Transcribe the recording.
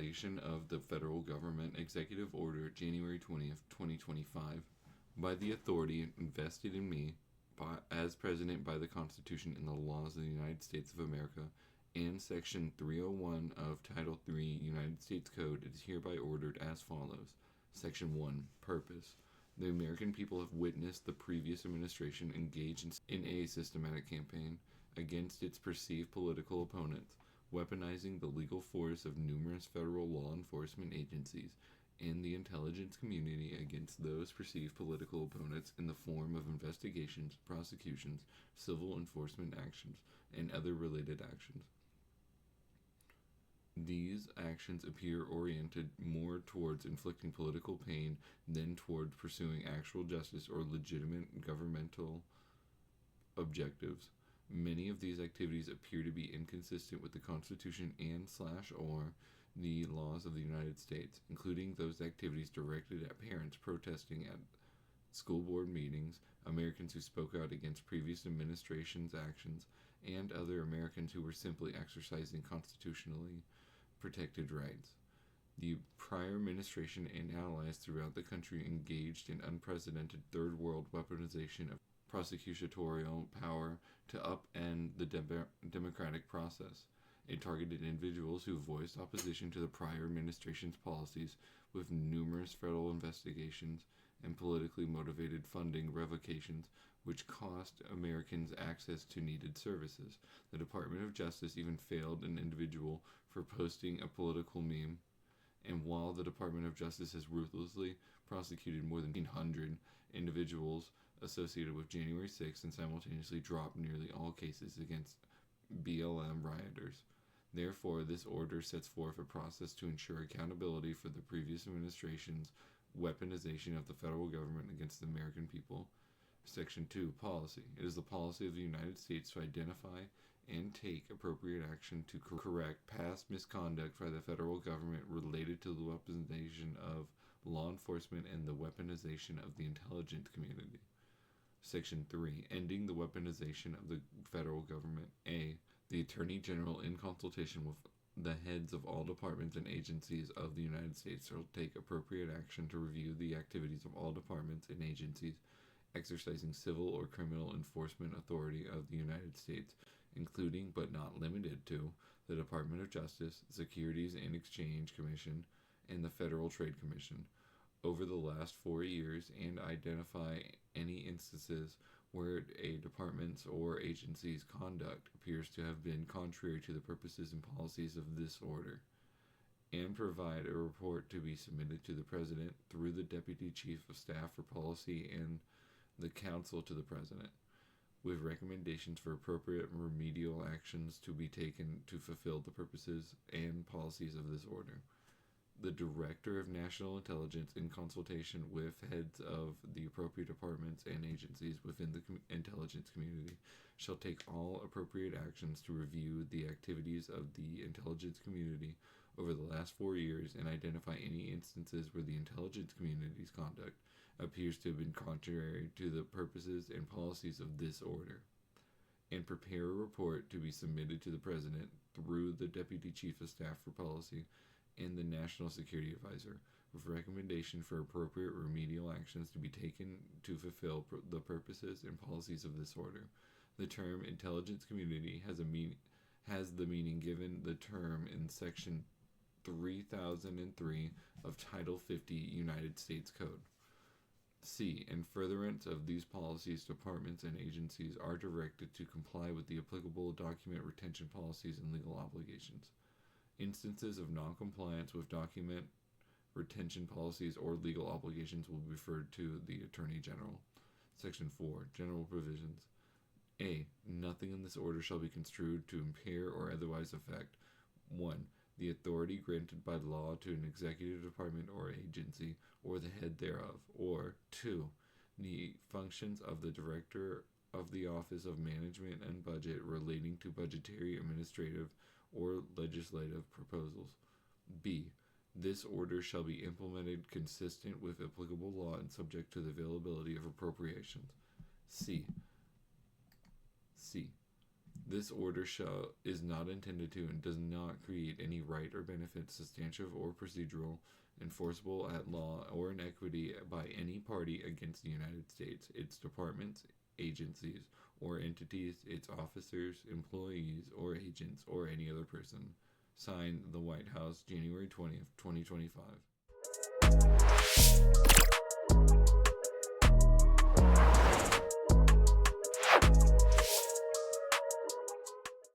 Weaponization of the Federal Government, Executive Order, January 20th, 2025. By the authority invested in me as President by the Constitution and the laws of the United States of America, and Section 301 of Title III United States Code, it is hereby ordered as follows. Section 1. Purpose. The American people have witnessed the previous administration engage in a systematic campaign against its perceived political opponents, weaponizing the legal force of numerous federal law enforcement agencies and the intelligence community against those perceived political opponents in the form of investigations, prosecutions, civil enforcement actions, and other related actions. These actions appear oriented more towards inflicting political pain than towards pursuing actual justice or legitimate governmental objectives. Many of these activities appear to be inconsistent with the Constitution and/or the laws of the United States, including those activities directed at parents protesting at school board meetings, Americans who spoke out against previous administration's actions, and other Americans who were simply exercising constitutionally protected rights. The prior administration and allies throughout the country engaged in unprecedented third world weaponization of prosecutorial power to upend the democratic process. It targeted individuals who voiced opposition to the prior administration's policies with numerous federal investigations and politically motivated funding revocations, which cost Americans access to needed services. The Department of Justice even failed an individual for posting a political meme, and while the Department of Justice has ruthlessly prosecuted more than 100 individuals associated with January 6th and simultaneously dropped nearly all cases against BLM rioters. Therefore, this order sets forth a process to ensure accountability for the previous administration's weaponization of the federal government against the American people. Section 2. Policy. It is the policy of the United States to identify and take appropriate action to correct past misconduct by the federal government related to the weaponization of law enforcement and the weaponization of the intelligence community. Section 3. Ending the weaponization of the federal government. A. The Attorney General, in consultation with the heads of all departments and agencies of the United States, shall take appropriate action to review the activities of all departments and agencies exercising civil or criminal enforcement authority of the United States, including but not limited to the Department of Justice, Securities and Exchange Commission, and the Federal Trade Commission, over the last 4 years, and identify any instances where a department's or agency's conduct appears to have been contrary to the purposes and policies of this order, and provide a report to be submitted to the President through the Deputy Chief of Staff for Policy and the Counsel to the President, with recommendations for appropriate remedial actions to be taken to fulfill the purposes and policies of this order. The Director of National Intelligence, in consultation with heads of the appropriate departments and agencies within the intelligence community, shall take all appropriate actions to review the activities of the intelligence community over the last 4 years and identify any instances where the intelligence community's conduct appears to have been contrary to the purposes and policies of this order, and prepare a report to be submitted to the President through the Deputy Chief of Staff for Policy and the National Security Advisor, with recommendation for appropriate remedial actions to be taken to fulfill the purposes and policies of this order. The term intelligence community has the meaning given the term in Section 3003 of Title 50 United States Code. C. In furtherance of these policies, departments and agencies are directed to comply with the applicable document retention policies and legal obligations. Instances of noncompliance with document retention policies or legal obligations will be referred to the Attorney General. Section 4. General Provisions. A. Nothing in this order shall be construed to impair or otherwise affect 1. The authority granted by law to an executive department or agency or the head thereof, or 2. The functions of the Director of the Office of Management and Budget relating to budgetary, administrative, or legislative proposals. B. This order shall be implemented consistent with applicable law and subject to the availability of appropriations. C. This order is not intended to and does not create any right or benefit, substantive or procedural, enforceable at law or in equity by any party against the United States, its departments, agencies, or entities, its officers, employees, or agents, or any other person. Signed, the White House, January 20th, 2025.